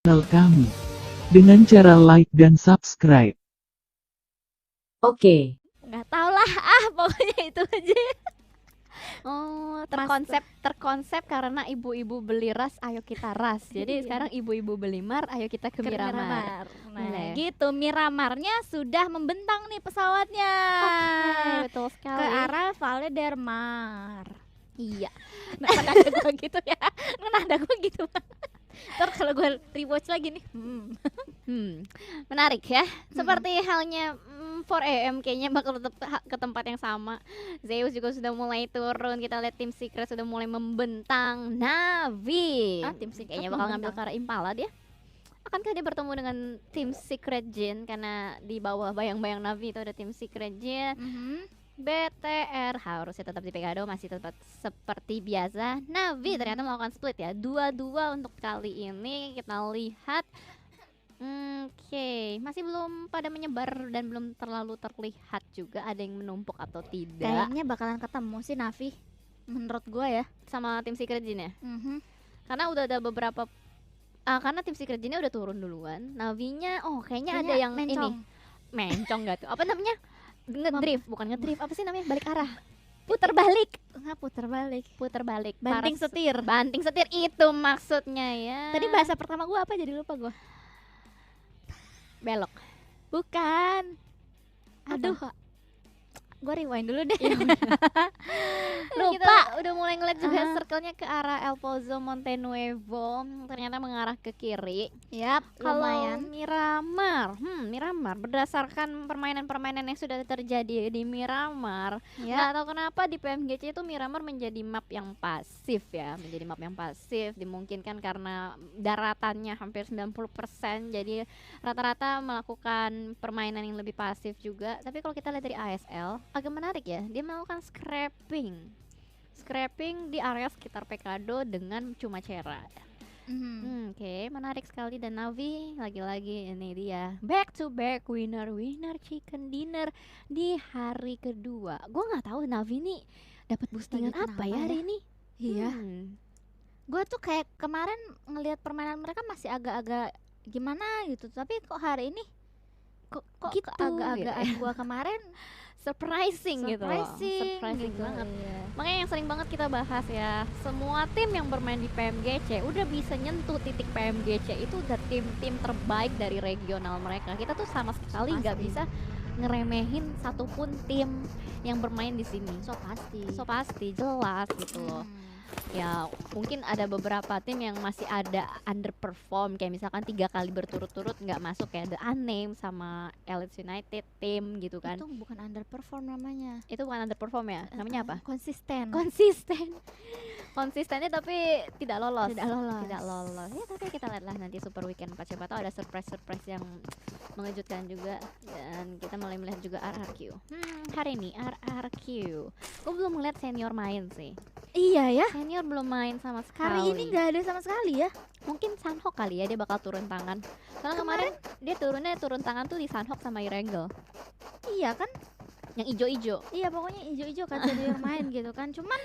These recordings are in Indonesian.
channel kami dengan cara like dan subscribe. Oke. Nggak tau lah, pokoknya itu aja. Oh, terkonsep karena ibu-ibu beli ras, ayo kita ras. Jadi sekarang ibu-ibu beli mar, ayo kita ke Miramar. Nah, gitu. Miramarnya sudah membentang nih pesawatnya. Oke, betul sekali. Ke arah Valle del Mar. Iya. Nada gue gitu ya. Nada gue gitu. Ntar kalau gue rewatch lagi nih. Menarik ya. Seperti halnya 4AM kayaknya bakal tetap ke tempat yang sama. Zeus juga sudah mulai turun. Kita lihat tim Secret sudah mulai membentang. Navi. Tim Secret kayaknya bakal ngambil ke arah Impala dia. Akankah dia bertemu dengan tim Secret Jin? Karena di bawah bayang-bayang Navi itu ada tim Secret Jin. BTR harusnya tetap di Pegado, masih tetap seperti biasa. Navi ternyata melakukan split ya, 2-2 untuk kali ini. Kita lihat. Oke, masih belum pada menyebar dan belum terlalu terlihat juga ada yang menumpuk atau tidak. Kayaknya bakalan ketemu sih Navi. Menurut gue ya. Sama tim Secret Jin ya. Karena udah ada beberapa karena tim Secret Jinnya udah turun duluan. Navinya kayaknya ada yang mencong. ini mencong gak tuh? Apa namanya? Ngedrift, bukan ngedrift, apa sih namanya? Balik arah. Putar balik. Putar balik. Banting setir. Banting setir itu maksudnya ya. Tadi bahasa pertama gue apa, jadi lupa gue. Belok. Bukan. Aduh. Gue rewind dulu deh. Lupa. Kita udah mulai ngeliat juga circle-nya ke arah El Pozo Montenuevo. Ternyata mengarah ke kiri. Yap, Kalau lumayan. Miramar berdasarkan permainan-permainan yang sudah terjadi di Miramar, Ya. nggak tahu kenapa di PMGC itu Miramar menjadi map yang pasif ya, dimungkinkan karena daratannya hampir 90%, jadi rata-rata melakukan permainan yang lebih pasif juga. Tapi kalau kita lihat dari ASL agak menarik ya, dia melakukan scrapping di area sekitar Pekado dengan cuma Cera. Oke, menarik sekali. Dan Navi lagi-lagi ini dia back to back winner chicken dinner di hari kedua. Gue nggak tahu Navi nih dapat boostingan Lagi apa kenapa ya hari ya? ini. Iya. Gue tuh kayak kemarin ngelihat permainan mereka masih agak-agak gimana gitu, tapi kok hari ini kok Gitu, agak-agakan gitu. gue kemarin surprising gitu loh. Surprising gitu. banget. Iya. Makanya yang sering banget kita bahas ya, semua tim yang bermain di PMGC udah bisa nyentuh titik PMGC itu udah tim-tim terbaik dari regional mereka. Kita tuh sama sekali nggak Pasti. bisa ngeremehin satupun tim yang bermain di sini. So pasti jelas gitu loh. Ya mungkin ada beberapa tim yang masih ada underperform, kayak misalkan 3 kali berturut-turut nggak masuk, kayak The Unnamed sama Elite United tim gitu kan. Itu bukan underperform namanya. Itu bukan underperform ya, namanya apa? Konsisten. Konsistennya tapi tidak lolos. Tidak lolos. Ya tapi kita lihatlah nanti Super Weekend 4, siapa tahu ada surprise yang mengejutkan juga. Dan kita mulai melihat juga RRQ. Hari ini RRQ gue belum melihat senior main sih. Iya ya. Senior belum main sama sekali. Hari ini nggak ada sama sekali ya. Mungkin Sanhok kali ya, dia bakal turun tangan. Karena kemarin dia turun tangan tuh di Sanhok sama Irengel. Iya kan? Yang ijo-ijo. Iya pokoknya ijo-ijo kan jadi yang main gitu kan. Cuman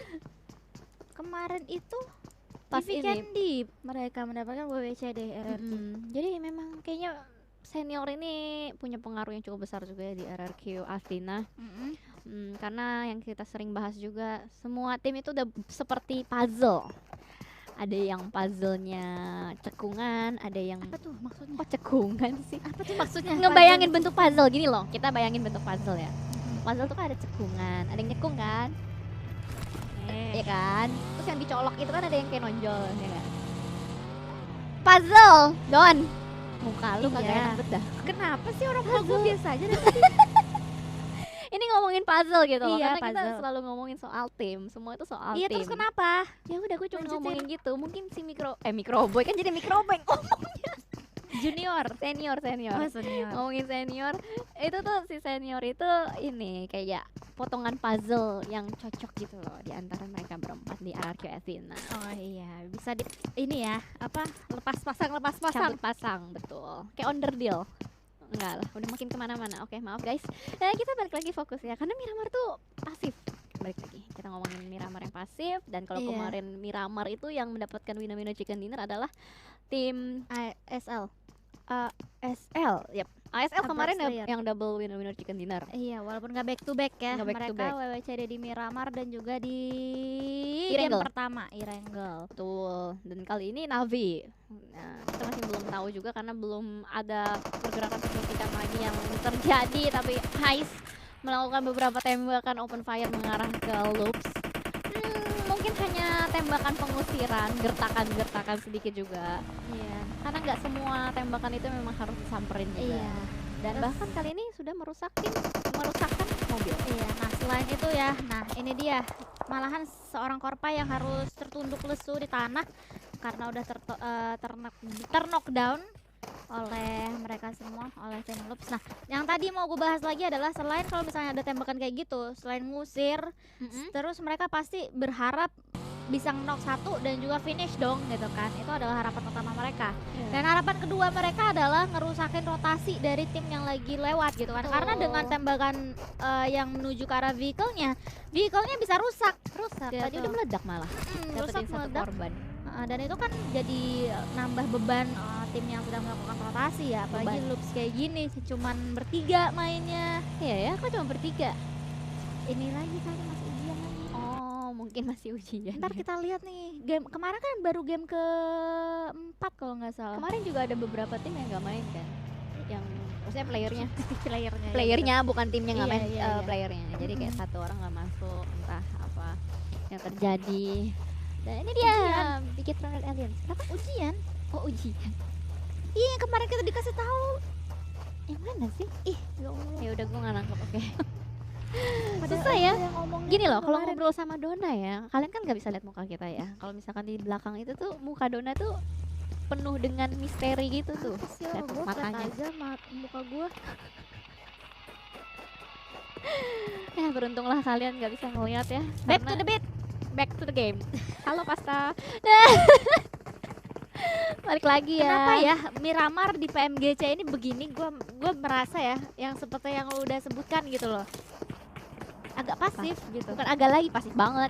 kemarin itu Pas di Candy mereka mendapatkan WWCD RRQ. Jadi memang kayaknya senior ini punya pengaruh yang cukup besar juga ya di RRQ Astina. Karena yang kita sering bahas juga, semua tim itu udah seperti puzzle. Ada yang puzzle-nya cekungan, ada yang Apa tuh maksudnya? kok cekungan sih? Apa tuh maksudnya? Ngebayangin bentuk puzzle gini loh. Kita bayangin bentuk puzzle ya. Puzzle tuh kan ada cekungan, ada yang nyekung kan? Iya kan? Terus yang dicolok itu kan ada yang kayak nonjol, ya kan? Puzzle, Don. Muka lu kagak Iya. enak banget dah. Kenapa sih orang tua gue biasa aja dari tadi? Ini ngomongin puzzle gitu loh, Iya, karena kita puzzle. selalu ngomongin soal tim, semua itu soal Iya tim. terus kenapa? Ya udah gue cuma Lanjutin. ngomongin gitu. Mungkin si microboy kan jadi microboy. Junior. Senior. Oh senior. Ngomongin senior, itu tuh si senior itu ini kayak potongan puzzle yang cocok gitu loh di antara mereka berempat di RRQ Athena. Oh iya bisa di ini ya apa lepas pasang. Cabut pasang, betul. Kayak underdeal. Enggak lah, udah makin kemana-mana. Oke, maaf guys. Nah, kita balik lagi fokus ya, karena Miramar tuh pasif. Balik lagi, kita ngomongin Miramar yang pasif. Dan kalau Iya. kemarin Miramar itu yang mendapatkan Wina Wina Chicken Dinner adalah tim ASL. ASL. Yap. ASL Advanced kemarin Player. yang double winner chicken dinner. Iya, walaupun nggak back to back ya. Nggak back to Mereka back. WWCD di Miramar dan juga di Irengel. game pertama Irengel. Betul. Dan kali ini Navi. Nah, kita masih belum tahu juga karena belum ada pergerakan signifikan lagi yang terjadi, tapi Heist melakukan beberapa tembakan open fire mengarah ke Loops. Mungkin hanya tembakan pengusiran, gertakan-gertakan sedikit juga. Iya. Karena nggak semua tembakan itu memang harus disamperin juga. Iya. Dan Terus- bahkan kali ini sudah merusakkan mobil. Iya, nah selain itu ya, nah ini dia malahan seorang korpa yang harus tertunduk lesu di tanah karena udah terknockdown oleh mereka semua, oleh tim Loops. Nah, yang tadi mau gue bahas lagi adalah selain kalau misalnya ada tembakan kayak gitu, selain ngusir, terus mereka pasti berharap bisa knock satu dan juga finish dong gitu kan. Itu adalah harapan utama mereka. Dan harapan kedua mereka adalah ngerusakin rotasi dari tim yang lagi lewat gitu kan. Betul. Karena dengan tembakan yang menuju ke arah vehicle-nya bisa rusak. Gitu. Tadi udah meledak malah. rusak Dapetin satu meledak. korban. Dan itu kan jadi nambah beban tim yang sedang melakukan rotasi ya. Apalagi Beban. Loops kayak gini cuman bertiga mainnya. Iya ya, kok cuma bertiga? Ini lagi kali masih ujian lagi. Oh, mungkin masih ujian. Ntar kita lihat nih. Game kemarin kan baru game ke-4 kalau nggak salah. Kemarin juga ada beberapa tim yang nggak main kan? Yang maksudnya playernya, playernya. playernya bukan timnya nggak Iya, main, iya, iya. playernya. Jadi kayak satu orang nggak masuk, entah apa yang terjadi. Dan ini dia bikin Planet Aliens. Apa ujian? Oh ujian. Iya, yang kemarin kita dikasih tahu. Yang mana sih? Ih, ya Allah. Ya udah gue nggak nangkep. Oke. Padahal Susah ya. yang ngomongnya Gini loh, kalau kemarin. ngobrol sama Dona ya, kalian kan nggak bisa lihat muka kita ya. Kalau misalkan di belakang itu tuh muka Dona tuh penuh dengan misteri gitu tuh. Sih, Lihat gue matanya. aja muka gue. Ya beruntunglah kalian nggak bisa ngeliat ya. Back karena- to the beat. Back to the game. Halo Pasta. Balik lagi ya. Kenapa ya Miramar di PMGC ini begini? Gue merasa ya, yang seperti yang lu udah sebutkan gitu loh. Agak pasif gitu. Bukan agak lagi pasif banget,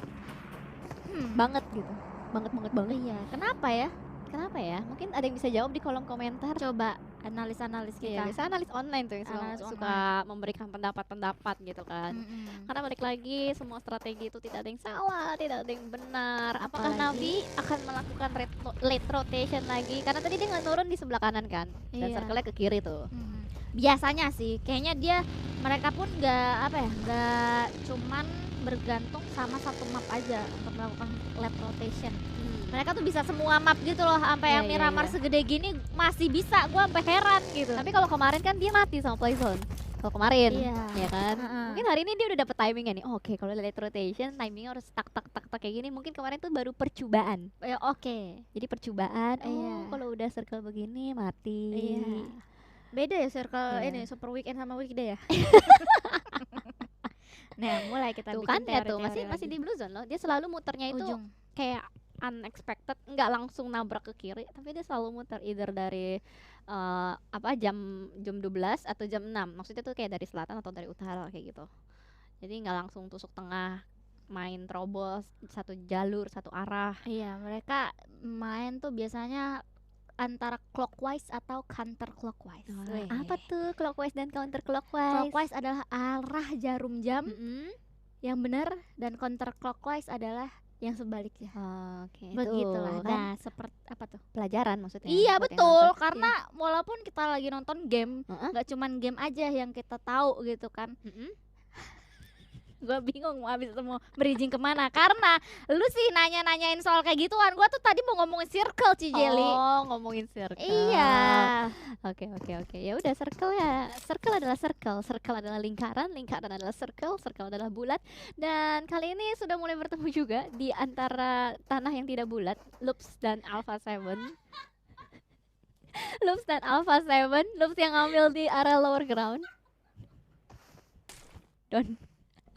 Hmm. banget gitu. Banget. Iya, kenapa ya? Kenapa ya? Mungkin ada yang bisa jawab di kolom komentar. Coba analis-analis Iya, kita. biasa analis online tuh yang Analis suka memberikan pendapat-pendapat gitu kan. Mm-mm. Karena balik lagi semua strategi itu tidak ada yang salah, tidak ada yang benar. Apakah Navi Apalagi- akan melakukan late rotation lagi? Karena tadi dia nggak turun di sebelah kanan kan, dan Iya. circle-nya ke kiri tuh. Biasanya sih, kayaknya mereka pun nggak cuman bergantung sama satu map aja untuk melakukan lap rotation. Mereka tuh bisa semua map gitu loh, sampai Iya, yang iya, Miramar iya. segede gini masih bisa, gua sampai heran gitu. Tapi kalau kemarin kan dia mati sama Playzone. Kalau kemarin, Iya. ya kan. Heeh. Mungkin hari ini dia udah dapet timingnya nih. Oh, oke, kalau late rotation, timingnya harus tak kayak gini. Mungkin kemarin tuh baru percobaan. Ya, oke. Jadi percobaan. Oh, Iya. kalau udah circle begini mati. Iya. Beda ya circle Iya. ini Super Weekend sama Weekday ya. Nah, mulai kita Tuh bikin kan ya tuh teori-teori masih lagi. di blue zone loh. Dia selalu muternya itu ujung. kayak unexpected, nggak langsung nabrak ke kiri, tapi dia selalu muter either dari jam 12 atau jam 6. Maksudnya tuh kayak dari selatan atau dari utara kayak gitu. Jadi nggak langsung tusuk tengah, main terobos satu jalur satu arah. Iya, mereka main tuh biasanya antara clockwise atau counter clockwise. Wih. Apa tuh clockwise dan counter clockwise? Clockwise adalah arah jarum jam Mm-mm. yang benar dan counter clockwise adalah yang sebaliknya. Oke, Begitulah. tuh, kan Nah, seperti apa tuh? pelajaran maksudnya. Iya buat yang betul, nonton. karena walaupun kita lagi nonton game, Heeh. nggak cuman game aja yang kita tahu gitu kan. Mm-mm. Gue bingung mau habis itu mau bridging kemana, karena lu sih nanya-nanyain soal kayak gituan. Gue tuh tadi mau ngomongin circle, Cijeli. Oh, ngomongin circle. Iya. Oke. Ya udah circle ya. Circle adalah circle. Circle adalah lingkaran. Lingkaran adalah circle. Circle adalah bulat. Dan kali ini sudah mulai bertemu juga di antara tanah yang tidak bulat, Loops dan Alpha 7. Loops dan Alpha 7. Loops yang ngambil di area lower ground. Don,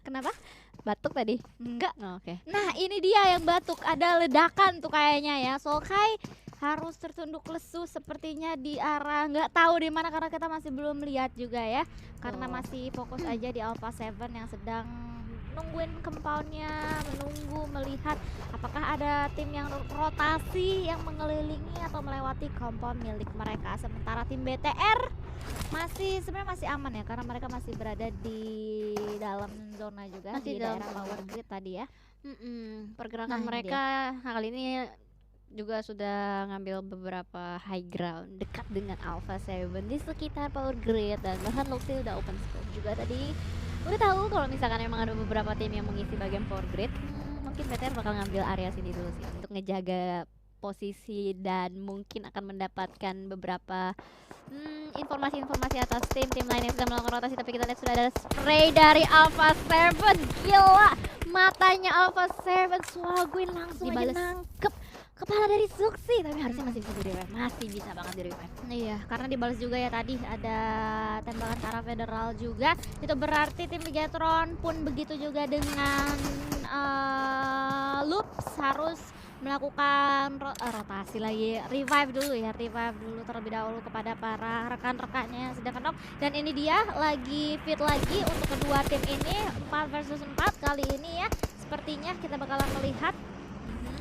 Kenapa? batuk tadi. Enggak. Oh, oke. Nah, ini dia yang batuk. Ada ledakan tuh kayaknya ya. Sokai harus tertunduk lesu sepertinya di arah nggak tahu di mana karena kita masih belum lihat juga ya. Karena Betul. masih fokus aja di Alpha 7 yang sedang nungguin compoundnya, menunggu melihat apakah ada tim yang rotasi yang mengelilingi atau melewati compound milik mereka. Sementara tim BTR sebenarnya masih aman ya, karena mereka masih berada di dalam zona juga, Masih di dalam daerah zona. power grid tadi ya. Pergerakan Nah, ini mereka kali ini juga sudah ngambil beberapa high ground dekat dengan Alpha 7 di sekitar power grid, dan bahkan Luxy udah open scope juga tadi. Udah tahu kalau misalkan emang ada beberapa tim yang mengisi bagian power grid, mungkin BTR bakal ngambil area sini dulu sih untuk ngejaga posisi dan mungkin akan mendapatkan beberapa informasi-informasi atas tim-tim lain yang sedang melakukan rotasi. Tapi kita lihat sudah ada spray dari Alpha 7. Gila, matanya Alpha 7 Swaguin langsung aja Dibales. nangkep kepala dari Zuxi, tapi harusnya masih bisa di revive, masih bisa banget di revive. Iya, karena dibalas juga ya tadi ada tembakan ke arah federal juga. Itu berarti tim Bigatron pun begitu juga dengan Loops harus melakukan rotasi lagi, revive dulu terlebih dahulu kepada para rekan-rekannya yang sedang knock. Dan ini dia lagi fit lagi untuk kedua tim ini, 4 versus 4 kali ini ya. Sepertinya kita bakalan melihat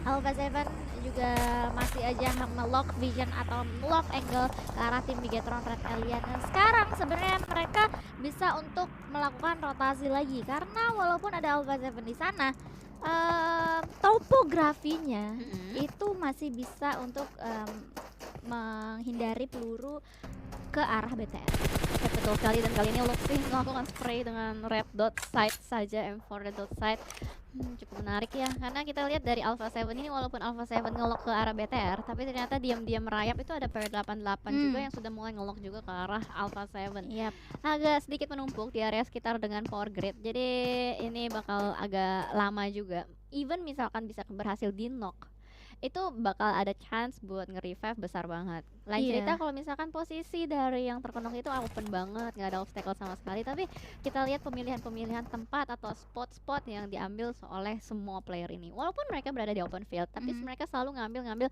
Alpha 7 juga masih aja melock vision atau melock angle ke arah tim Bigatron Red Alien. Dan sekarang sebenarnya mereka bisa untuk melakukan rotasi lagi, karena walaupun ada Alpha 7 di sana, topografinya itu masih bisa untuk menghindari peluru ke arah BTR. Ya, betul sekali, dan kali ini Luxy melakukan spray dengan red dot sight saja, M4 red dot sight. Cukup menarik ya, karena kita lihat dari Alpha 7 ini, walaupun Alpha 7 ngelok ke arah BTR, tapi ternyata diam-diam merayap itu ada PR88 juga yang sudah mulai ngelok juga ke arah Alpha 7. Yap. Agak sedikit menumpuk di area sekitar dengan power grid, jadi ini bakal agak lama juga. Even misalkan bisa berhasil di knock, itu bakal ada chance buat nge-revive besar banget. Lain Iya. cerita kalau misalkan posisi dari yang terkenok itu open banget, nggak ada obstacle sama sekali, tapi kita lihat pemilihan-pemilihan tempat atau spot-spot yang diambil oleh semua player ini. Walaupun mereka berada di open field, tapi mereka selalu ngambil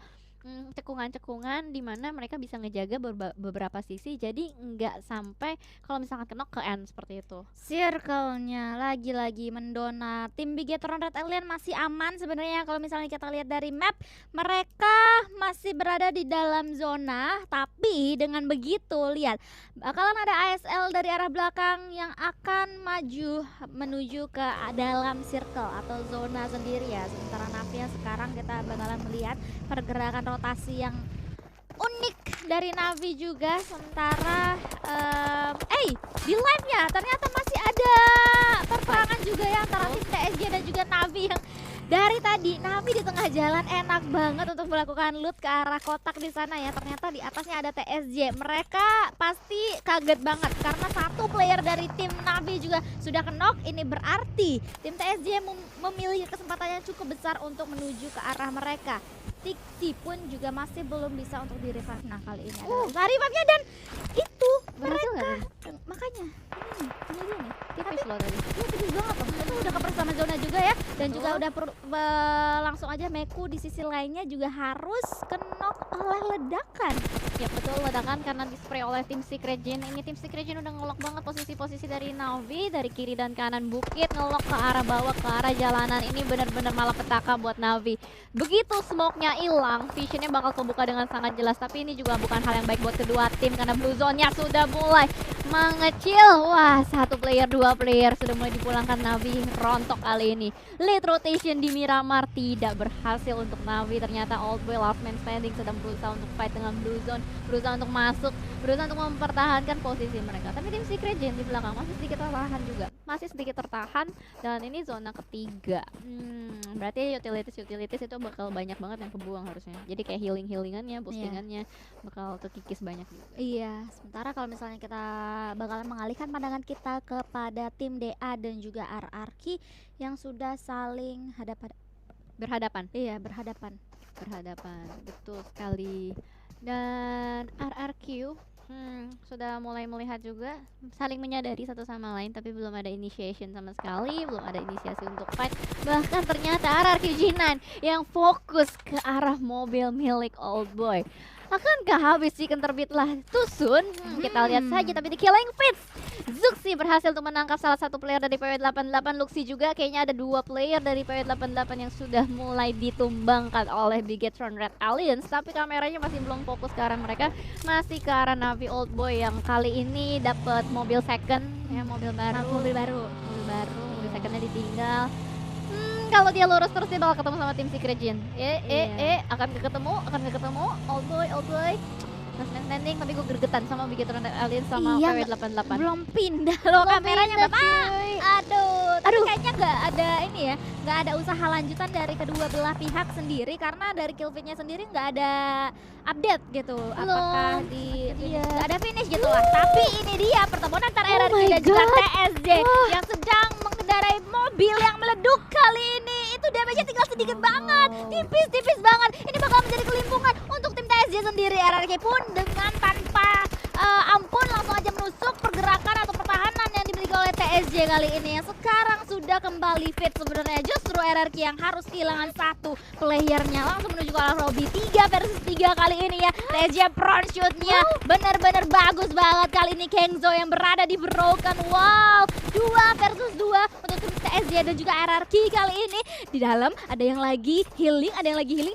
cekungan-cekungan di mana mereka bisa ngejaga beberapa sisi, jadi nggak sampai kalau misalkan kenok ke end seperti itu. Circle-nya lagi-lagi mendonat. Tim Bigatron Red Alien masih aman sebenarnya. Kalau misalnya kita lihat dari map, mereka masih berada di dalam zona, tapi dengan begitu lihat bakalan ada ASL dari arah belakang yang akan maju menuju ke dalam circle atau zona sendiri ya. Sementara Navia sekarang kita bakalan melihat pergerakan rotasi yang unik dari Navi juga. Sementara di live-nya ternyata masih ada perperangan juga ya antara tim TSG dan juga Navi, yang dari tadi Navi di tengah jalan enak banget untuk melakukan loot ke arah kotak di sana ya. Ternyata di atasnya ada TSJ. Mereka pasti kaget banget karena satu player dari tim Navi juga sudah knock. Ini berarti tim TSJ memiliki kesempatan yang cukup besar untuk menuju ke arah mereka. Tixi pun juga masih belum bisa untuk di revive. Nah, kali ini ada usaha revive-nya, dan itu Berhasil nggak makanya ini dia nih. tipis loh tadi. Iya, tipis banget loh. Itu udah ke bersama zona juga ya. Dan juga udah langsung aja Meku di sisi lainnya juga harus knock oleh ledakan. Ya betul, ledakan karena di spray oleh tim Secret Jin. Ini tim Secret Jin udah ngelok banget posisi-posisi dari Navi, dari kiri dan kanan bukit, ngelok ke arah bawah, ke arah jalanan. Ini benar-benar malapetaka buat Navi. Begitu smoke-nya hilang, visionnya bakal kebuka dengan sangat jelas. Tapi ini juga bukan hal yang baik buat kedua tim karena blue zone-nya sudah mulai mengecil. Wah, satu player, dua player sudah mulai dipulangkan Navi. Rontok kali ini. Late rotation di Miramar tidak berhasil untuk Navi. Ternyata Old Boy last man standing sedang berusaha untuk fight dengan blue zone, berusaha untuk masuk, berusaha untuk mempertahankan posisi mereka. Tapi tim Secret Jin di belakang masih sedikit tertahan juga, masih sedikit tertahan. Dan ini zona ketiga. Berarti utilities itu bakal banyak banget yang kebuang harusnya. Jadi kayak healingannya, boostingannya bakal terkikis banyak juga. Iya, sementara kalau misalnya kita bakalan mengalihkan pandangan kita kepada tim DA dan juga RRQ yang sudah saling Berhadapan. Iya, berhadapan. Betul sekali. Dan RRQ sudah mulai melihat juga, saling menyadari satu sama lain, tapi belum ada initiation sama sekali, belum ada inisiasi untuk fight. Bahkan ternyata RRQ G9 yang fokus ke arah mobil milik Old Boy. Akankah habis chicken terbitlah too soon? Kita lihat saja, tapi di Killing Fields Zuxi berhasil untuk menangkap salah satu player dari PW88. Luxi juga kayaknya ada 2 player dari PW88 yang sudah mulai ditumbangkan oleh Bigetron Red Alliance. Tapi kameranya masih belum fokus ke arah mereka, masih ke arah Navi Old Boy yang kali ini dapat mobil second, ya mobil baru. Mobil secondnya ditinggal. Kalau dia lurus terus dia bakal ketemu sama tim Secret Jin. Akan ketemu Old Boy. Last man standing, tapi gue gregetan sama Bigetron Red Alliance sama PW88. Belum pindah loh kameranya Bapak. Tapi kayaknya nggak ada ini ya, nggak ada usaha lanjutan dari kedua belah pihak sendiri karena dari kill feed-nya sendiri nggak ada update gitu. Apakah nggak ada finish gitu lah. Tapi ini dia pertemuan antara RRQ dan juga TSJ yang sedang mengendarai mobil yang meleduk kali ini. Itu damage-nya tinggal sedikit banget, tipis banget. Ini bakal menjadi kelimpungan untuk tim TSJ sendiri. RRQ pun dengan tanpa ampun langsung aja menusuk pergerakan atau pertahanan yang dimiliki oleh TSJ kali ini yang sekarang sudah kembali fit. Sebenarnya justru RRQ yang harus kehilangan satu playernya langsung menuju ke arah Robby. 3 versus 3 kali ini ya. TSJ front shoot-nya benar-benar bagus banget kali ini. Kengzo yang berada di Broken Wall 2 versus 2 untuk tim TSJ dan juga RRQ kali ini. Di dalam ada yang lagi healing,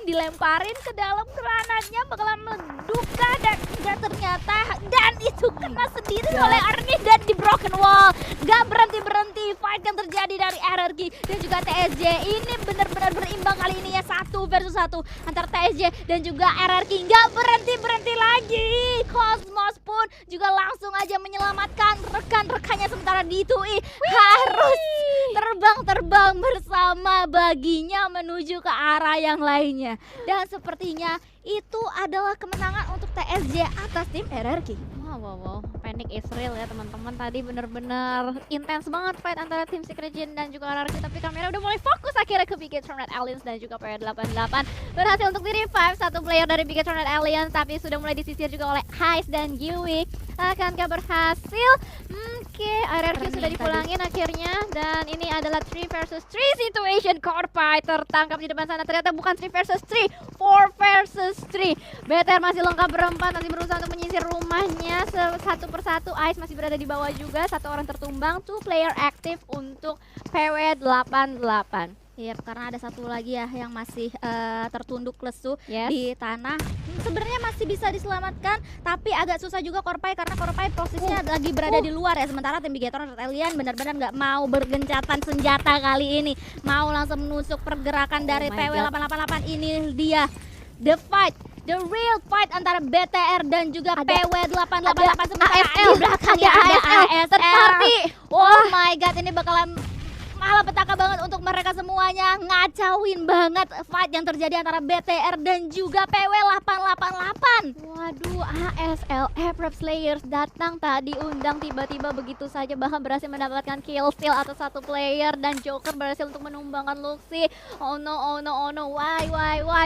dilemparin ke dalam granatnya bakalan menduga dan enggak ternyata, dan itu kena sendiri oleh Arni dan di Broken Wall. Gak berhenti fight yang terjadi dari RRQ dan juga TSJ. Ini benar-benar berimbang kali ini ya, 1 versus 1 antara TSJ dan juga RRQ. Gak berhenti lagi. Cosmos pun juga langsung aja menyelamatkan rekan-rekannya, sementara D2E harus terbang bersama baginya menuju ke arah yang lainnya. Dan sepertinya itu adalah kemenangan untuk TSJ atas tim RRQ. Wow, panic is real ya teman-teman. Tadi bener-bener intens banget fight antara tim Secret Jin dan juga RRQ, tapi kamera udah mulai fokus akhirnya ke Bigetron Red Alliance dan juga PW88 berhasil untuk di-revive satu player dari Bigetron Red Alliance, tapi sudah mulai disisir juga oleh Heist dan Giwi. Akankah berhasil? Oke, RRQ sudah dipulangin akhirnya, dan ini adalah 3 versus 3 situation. Corpai tertangkap di depan sana, ternyata bukan 3 versus 3, 4 versus 3. BTR masih lengkap berempat, masih berusaha untuk menyisir rumahnya satu persatu. Ice masih berada di bawah juga, 1 orang tertumbang, 2 player aktif untuk PW88. Iya, karena ada satu lagi ya yang masih tertunduk lesu di tanah. Sebenarnya masih bisa diselamatkan, tapi agak susah juga Corpai karena Corpai posisinya lagi berada di luar ya. Sementara tim Bigetron Red Alliance benar-benar nggak mau bergencatan senjata kali ini, mau langsung menusuk pergerakan dari PW888. Ini dia the fight, the real fight antara BTR dan juga PW888. Sementara di belakangnya ada ASL. Oh my god, ini bakalan malapetaka banget untuk mereka semuanya. Ngacauin banget fight yang terjadi antara BTR dan juga PW888. Waduh, ASL Airprep Slayers datang tadi undang tiba-tiba begitu saja, bahkan berhasil mendapatkan kill steal atas 1 player, dan Joker berhasil untuk menumbangkan Luxi. Oh no, why?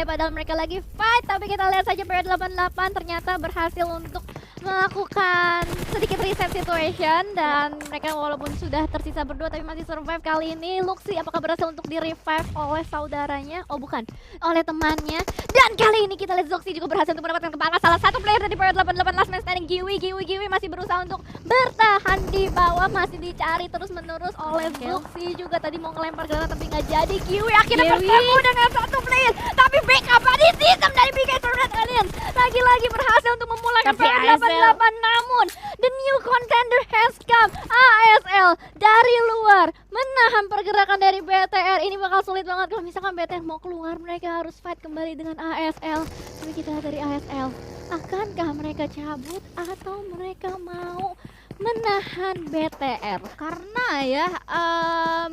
Padahal mereka lagi fight, tapi kita lihat saja PW88 ternyata berhasil untuk melakukan sedikit reset situation, dan mereka walaupun sudah tersisa berdua tapi masih survive. Kali ini Luxi apakah berhasil untuk di revive oleh saudaranya? Oh bukan, oleh temannya. Dan kali ini kita lihat Zoxi juga berhasil untuk mendapatkan kepala salah satu player dari PW88. Last man standing, Giwi masih berusaha untuk bertahan di bawah, masih dicari terus menerus oleh Zoxi juga. Tadi mau ngelempar granat tapi nggak jadi. Giwi akhirnya bertemu dengan 1 player, tapi backup di sistem dari Bigetron Red Alliance lagi-lagi berhasil untuk memulangkan PW88. Namun the new contender has come. ASL dari luar menahan pergerakan dari BTR. Ini bakal sulit banget kalau misalkan BTR mau keluar, mereka harus fight kembali dengan ASL. Tapi kita lihat dari ASL, akankah mereka cabut atau mereka mau menahan BTR? Karena ya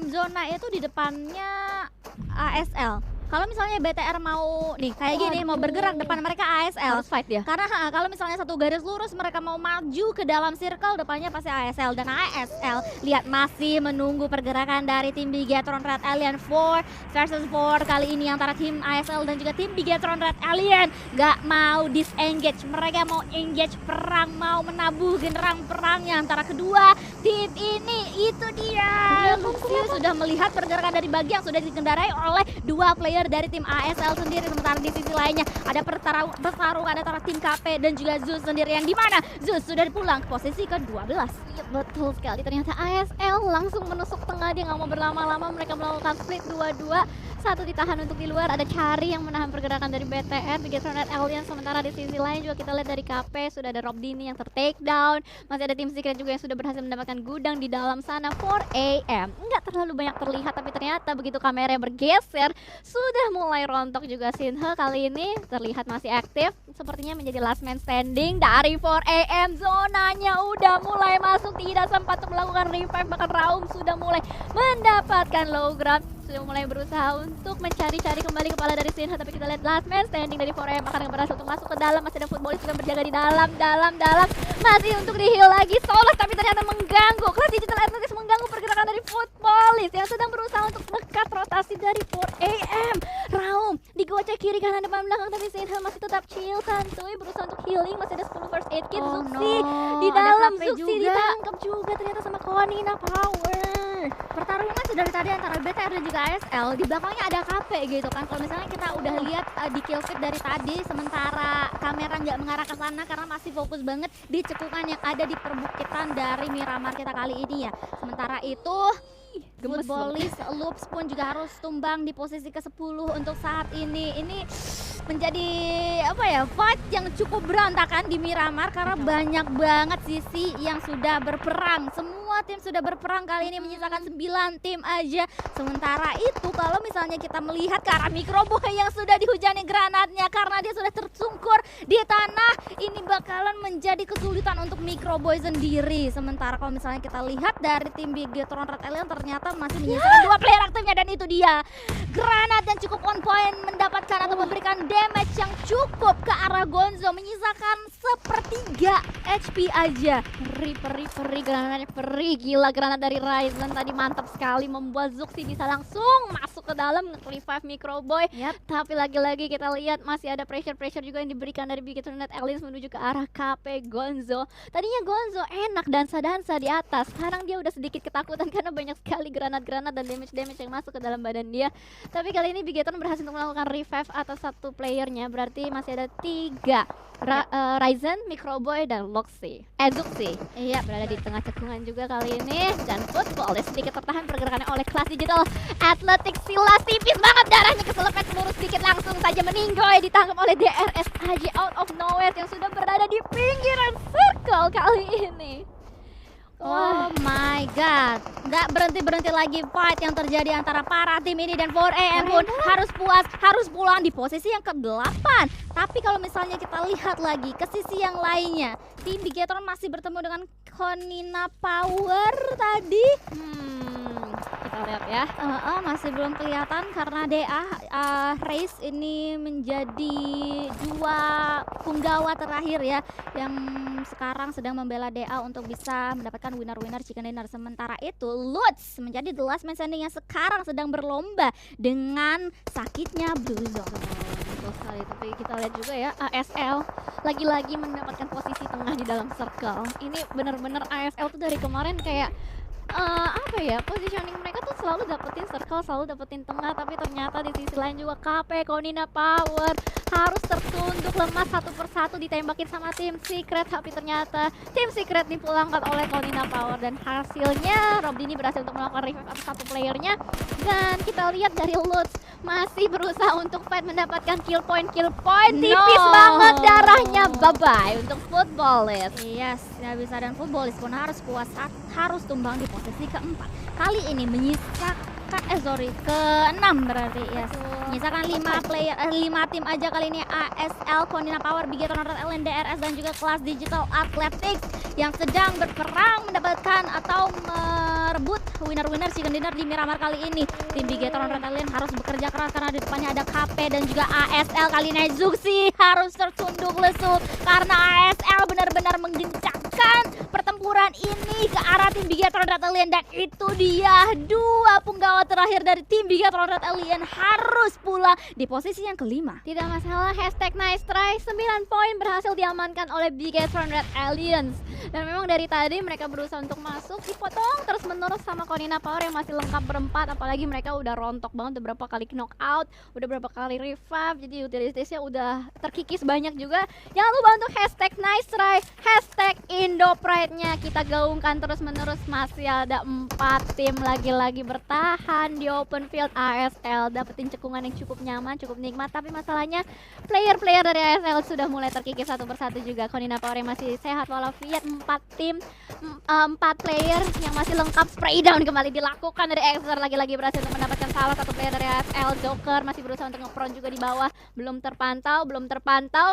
zona itu di depannya ASL. Kalau misalnya BTR mau nih kayak gini mau bergerak, depan mereka ASL harus fight ya. Karena kalau misalnya satu garis lurus mereka mau maju ke dalam circle, depannya pasti ASL. Dan ASL lihat masih menunggu pergerakan dari tim Bigetron Red Alliance. 4 versus 4 kali ini antara tim ASL dan juga tim Bigetron Red Alliance. Gak mau disengage, mereka mau engage perang, mau menabuh generang perangnya antara kedua tim ini. Itu dia. Luxi sudah melihat pergerakan dari bagi yang sudah dikendarai oleh 2 player player dari tim ASL sendiri. Sementara di sisi lainnya ada pertarungan antara tim KP dan juga Zeus sendiri, yang dimana Zeus sudah pulang ke posisi ke-12. Iya, betul sekali. Ternyata ASL langsung menusuk tengah, dia nggak mau berlama-lama. Mereka melakukan split 2-2. Satu ditahan untuk di luar, ada Cari yang menahan pergerakan dari BTR, Bigetron Red Alliance. Sementara di sisi lain juga kita lihat dari KP sudah ada Rob Dini yang ter-take down. Masih ada tim Secret juga yang sudah berhasil mendapatkan gudang di dalam sana. 4AM nggak terlalu banyak terlihat, tapi ternyata begitu kamera bergeser sudah mulai rontok juga. Sinhe kali ini terlihat masih aktif, sepertinya menjadi last man standing dari 4AM. Zonanya udah mulai masuk, tidak sempat untuk melakukan revive, bahkan Raum sudah mulai mendapatkan low ground, sudah mulai berusaha untuk mencari-cari kembali kepala dari Sinha. Tapi kita lihat last man standing dari 4AM akan berhasil untuk masuk ke dalam. Masih ada Footballis yang berjaga di dalam, masih untuk di heal lagi Solos, tapi ternyata mengganggu. Class Digital Athletics mengganggu pergerakan dari Footballis yang sedang berusaha untuk dekat rotasi dari 4AM. Raum digocek kiri kanan depan belakang, tapi Sinha masih tetap chill santuy berusaha untuk healing. Masih ada 10 first aid kit. Zuxi di dalam, Zuxi ditangkap juga ternyata sama Konina Power. Pertarungan sudah tadi antara BTR dan juga ASL, di belakangnya ada KP gitu kan. Kalau misalnya kita udah lihat di kill feed dari tadi, sementara kamera nggak mengarah ke sana karena masih fokus banget di cekungan yang ada di perbukitan dari Miramar kita kali ini ya. Sementara itu Footballis Loops pun juga harus tumbang di posisi ke-10 untuk saat ini. Ini menjadi apa ya, fight yang cukup berantakan di Miramar karena banyak banget sisi yang sudah berperang. Semua tim sudah berperang kali ini, menyisakan 9 tim aja. Sementara itu kalau misalnya kita melihat ke arah Microboy yang sudah dihujani granatnya karena dia sudah tersungkur di tanah, ini bakalan menjadi kesulitan untuk Microboy sendiri. Sementara kalau misalnya kita lihat dari tim Bigetron Red Alien ternyata masih menyisakan 2 player aktifnya, dan itu dia granat yang cukup on point mendapatkan atau memberikan damage yang cukup ke arah Gonzo, menyisakan sepertiga HP aja. Peri granatnya peri, gila granat dari Ryzen tadi mantap sekali, membuat Zuxi bisa langsung masuk ke dalam nge-revive Microboy. Tapi lagi-lagi kita lihat masih ada pressure juga yang diberikan dari Bigetron Red Alliance menuju ke arah KP Gonzo. Tadinya Gonzo enak dansa-dansa di atas, sekarang dia udah sedikit ketakutan karena banyak sekali granat-granat dan damage yang masuk ke dalam badan dia. Tapi kali ini Bigetron berhasil untuk melakukan revive atas satu playernya, berarti masih ada 3 Ryzen, Microboy, dan Zuxi. Iya, berada di tengah cekungan juga kali ini. Dan Footballis sedikit tertahan pergerakannya oleh Class Digital Athletics. Silas tipis banget, darahnya keselepet lurus sedikit, langsung saja meninggoy, ditangkap oleh DRS aja out of nowhere yang sudah berada di pinggiran circle kali ini. Oh my god, nggak berhenti lagi fight yang terjadi antara para tim ini, dan 4AM pun harus pulang di posisi yang ke-8. Tapi kalau misalnya kita lihat lagi ke sisi yang lainnya, tim Bigetron masih bertemu dengan Konina Power tadi. Kita lihat ya. Masih belum kelihatan karena DA race ini menjadi 2 punggawa terakhir ya, yang sekarang sedang membela DA untuk bisa mendapatkan winner chicken dinner. Sementara itu Lutz menjadi the last man standing yang sekarang sedang berlomba dengan sakitnya Blue Zone. Betul sekali, tapi kita lihat juga ya ASL lagi-lagi mendapatkan posisi tengah di dalam circle. Ini benar-benar ASL tuh dari kemarin kayak apa ya, positioning mereka tuh selalu dapetin circle, selalu dapetin tengah, tapi ternyata di sisi lain juga KP Konina Power harus tertunduk lemas satu persatu ditembakin sama tim Secret. Tapi ternyata tim Secret dipulangkan oleh Konina Power, dan hasilnya Rob Dini berhasil untuk melakukan revive atas satu playernya. Dan kita lihat dari Lutz masih berusaha untuk fight mendapatkan kill point. Tipis banget darahnya, bye-bye untuk Footballis. Yes, nggak bisa, dan Footballis pun harus harus tumbang di posisi ke-4. Kali ini menyisakan ke-6 berarti ya. Menyisakan 5 tim aja kali ini. ASL, Konina Power, Bigetron Red Alien, DRS, dan juga Class Digital Athletics yang sedang berperang mendapatkan atau merebut winner chicken dinner di Miramar kali ini. Tim Bigetron Red Alien harus bekerja keras karena di depannya ada KP dan juga ASL. Kali ini Zuxi harus tertunduk lesu karena ASL benar-benar menggencangkan pertempuran pertempuran ini ke arah tim Bigatron Red Alien, dan itu dia 2 punggawa terakhir dari tim Bigatron Red Alien harus pulang di posisi yang kelima. Tidak masalah, hashtag nice try. 9 poin berhasil diamankan oleh Bigatron Red Aliens. Dan memang dari tadi mereka berusaha untuk masuk, dipotong terus menerus sama Konina Power yang masih lengkap berempat. Apalagi mereka udah rontok banget, udah berapa kali knock out, udah berapa kali revive, jadi utilitasnya udah terkikis banyak juga. Jangan lupa untuk hashtag nice try, hashtag Indo Pride-nya kita gaungkan terus menerus. Masih ada 4 tim lagi-lagi bertahan di open field. ASL dapetin cekungan yang cukup nyaman, cukup nikmat, tapi masalahnya player-player dari ASL sudah mulai terkikis satu persatu juga. Konina Power yang masih sehat walafiat, 4 tim, 4 player yang masih lengkap. Spray down kembali dilakukan dari Exer, lagi-lagi berhasil untuk mendapatkan salah satu player dari ASL. Joker masih berusaha untuk nge-prone juga di bawah, belum terpantau,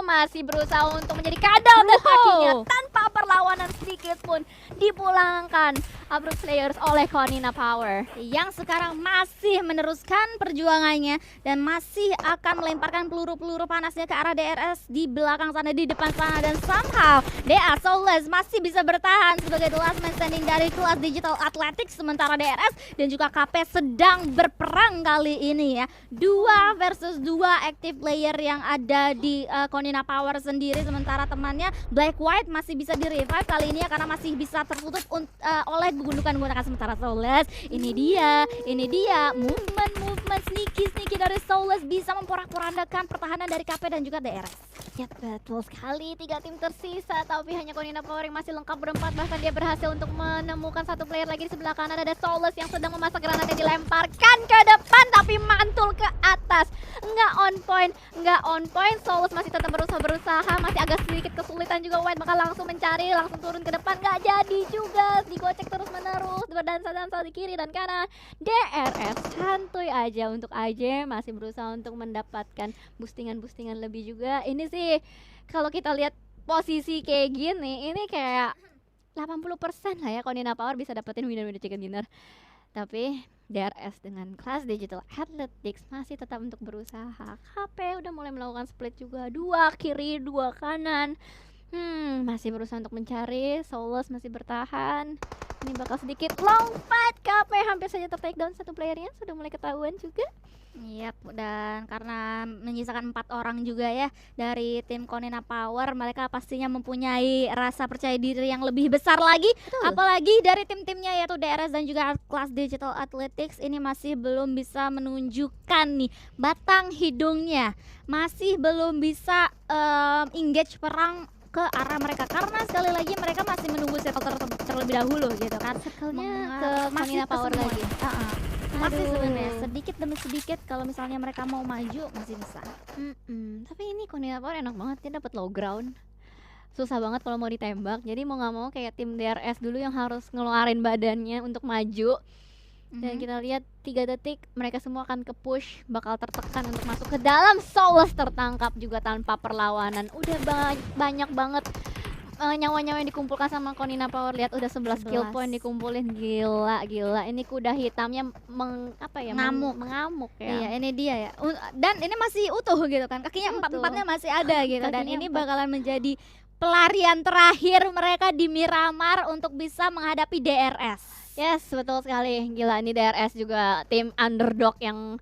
masih berusaha untuk menjadi kadal dan akhirnya tanpa perlawanan sedikit pun dipulangkan Abruk Players oleh Konina Power yang sekarang masih meneruskan perjuangannya dan masih akan melemparkan peluru-peluru panasnya ke arah DRS di belakang sana, di depan sana, dan somehow DA Soulless masih bisa bertahan sebagai the last man standing dari kelas Digital Athletics, sementara DRS dan juga KP sedang berperang kali ini ya. 2 versus 2 active player yang ada di Konina Power sendiri, sementara temannya Black White masih bisa di revive kali ini ya, karena masih bisa tertutup oleh gundukan-gundukan. Sementara Soulless, ini dia movement sneaky dari Soulless bisa memporak-porandakan pertahanan dari KP dan juga DRS. Ya betul sekali, 3 tim tersisa tapi hanya Konina Power yang masih lengkap berempat. Bahkan dia berhasil untuk menemukan satu player lagi di sebelah kanan. Ada Soulless yang sedang memasak granat yang dilemparkan ke depan tapi mantul ke atas. Nggak on point. Soulless masih tetap berusaha, masih agak sedikit kesulitan juga. White bakal langsung mencari, langsung turun ke depan, nggak jadi juga. Digocek terus menerus, berdansa-dansa di kiri dan kanan. DRS santuy aja untuk AJ, masih berusaha untuk mendapatkan boostingan lebih juga. Ini sih kalau kita lihat posisi kayak gini, ini kayak 80% lah ya Konina Power bisa dapetin winner chicken dinner. Tapi DRS dengan kelas Digital Athletics masih tetap untuk berusaha. KP udah mulai melakukan split juga, 2 kiri 2 kanan. Masih berusaha untuk mencari. Soulless masih bertahan. Ini bakal sedikit long fight. KP hampir saja ter-take down satu playernya, sudah mulai ketahuan juga. Yap, dan karena menyisakan 4 orang juga ya dari tim Konina Power, mereka pastinya mempunyai rasa percaya diri yang lebih besar lagi. Betul. Apalagi dari tim-timnya yaitu DRS dan juga kelas Digital Athletics ini masih belum bisa menunjukkan nih batang hidungnya, masih belum bisa engage perang ke arah mereka, karena sekali lagi mereka masih menunggu circle terlebih dahulu gitu kan. Circle-nya ke Masih Konina Power semua. lagi. Masih Aduh. sebenarnya sedikit demi sedikit kalau misalnya mereka mau maju masih bisa. Tapi ini Konina Power enak banget, dia dapat low ground. Susah banget kalau mau ditembak. Jadi mau nggak mau kayak tim DRS dulu yang harus ngeluarin badannya untuk maju. Dan kita lihat 3 detik mereka semua akan ke push, bakal tertekan untuk masuk ke dalam. Soulless tertangkap juga tanpa perlawanan. Udah banyak banget nyawa-nyawa yang dikumpulkan sama Konina Power. Lihat udah 11 kill point dikumpulin. Gila. Ini kuda hitamnya mengamuk ya. Iya, ini dia ya. Dan ini masih utuh gitu kan. Kakinya empat-empatnya masih ada gitu. Dan Kakinya ini 4. bakalan menjadi pelarian terakhir mereka di Miramar untuk bisa menghadapi DRS. Yes, betul sekali. Gila, ini DRS juga tim underdog yang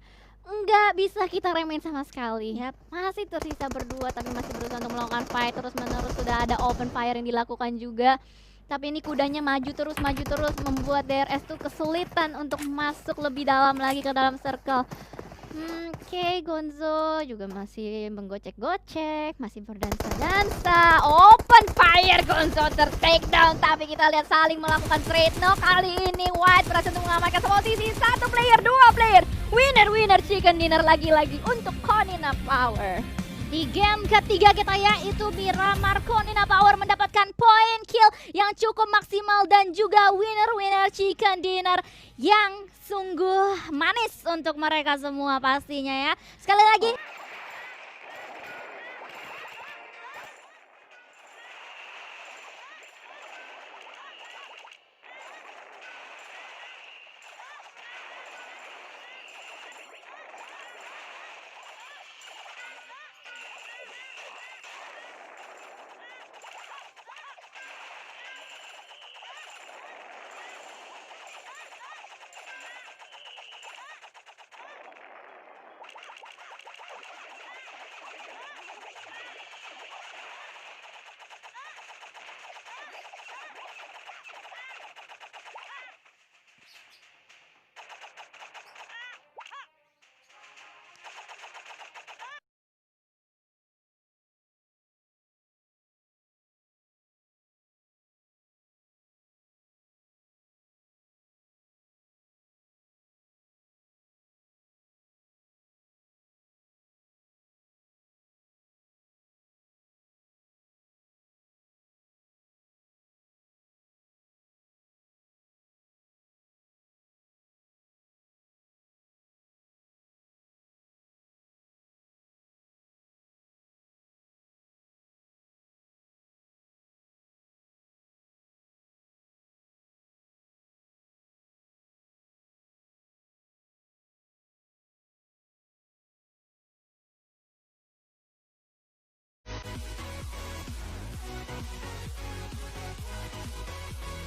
nggak bisa kita remehin sama sekali. Masih tersisa berdua tapi masih berusaha untuk melakukan fight terus menerus. Sudah ada open fire yang dilakukan juga. Tapi ini kudanya maju terus membuat DRS tuh kesulitan untuk masuk lebih dalam lagi ke dalam circle. Oke, Gonzo juga masih menggocek-gocek, masih berdansa-dansa. Open fire, Gonzo ter-take down. Tapi kita lihat saling melakukan trade. No, kali ini White berhasil untuk mengamankan posisi 1 player, 2 player. Winner chicken dinner lagi-lagi untuk Konina Power. Di game ketiga kita yaitu Miramar, Konina Power mendapatkan point kill yang cukup maksimal dan juga winner chicken dinner yang sungguh manis untuk mereka semua pastinya ya. Sekali lagi